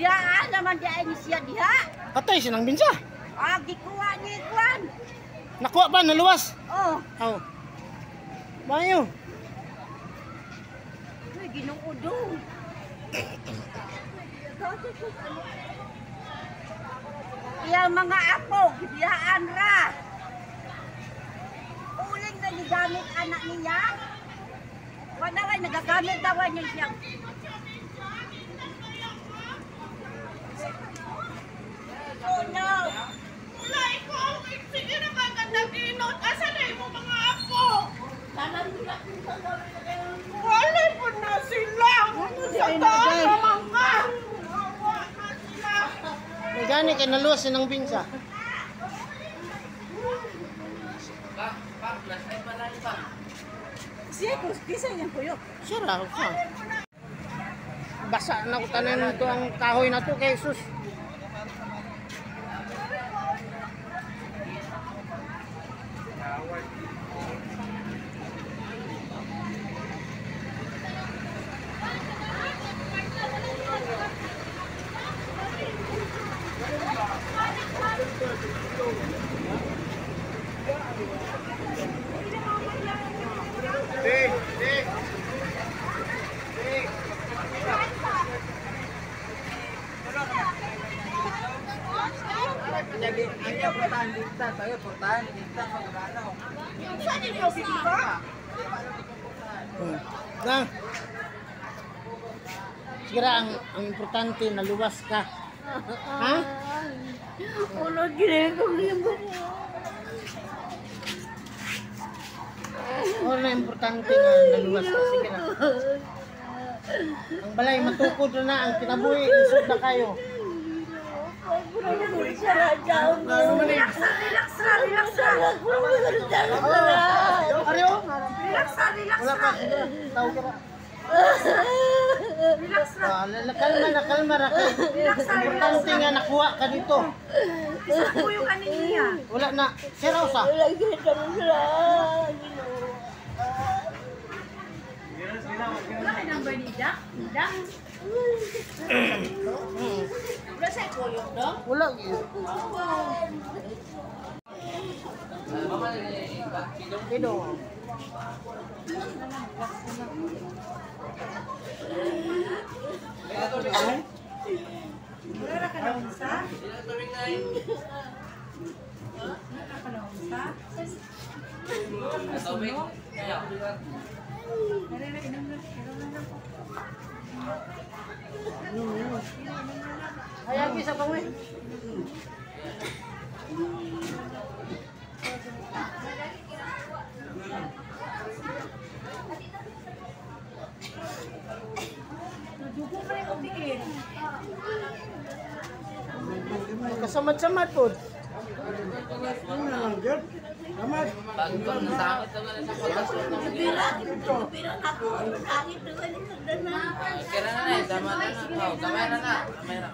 Biyaan naman di ay siya diha. Patay siya ng binsa. Gikuha ni Kwan. Nakuha ba? Naluwas? Oh. Oh. Bayo. Uy, ginuudong. Iyang mga apo, biyaan ra. Uling na gigamit anak niya. Wala nga, nagagamit daw niya siyang. Oh no! Wala ikaw! Sige na magandang inot! Asa na yung mga apo? Wala po na sila! Sa taon naman ka! Wawa na sila! May gani kay naluwas siya ng binsa. Siya, kisa niya kuyo. Siya raw ka. Basa na ko tanan nito ang kahoy na to kay sus. Jadi hanya pertahan kita, saya pertahan kita bagaimana? Saan yung ba? Nang. Sigara ang importante naluwas ka. Ha? Ulo gini ko mo. O na importante nga naluwas ka sigara. Ang balay matukod na ang kinabuhi isod na kayo. Relax ra. Ariyo? Relax Wala ra. pa sigara. Tao ka ba? Relax ra. Kalma ra kay. Importante nga nakuha ka dito. Isa po yung kaniniya. Wala na. Sira usa. Wala ka number ni Dak? Dak? Wala sa ikoyo, Dok? Wala gyud. Kido. Wala ka na unsa? Wala ka na unsa? Hayag bisa pangwe. Kasamad-samad po. Kamera.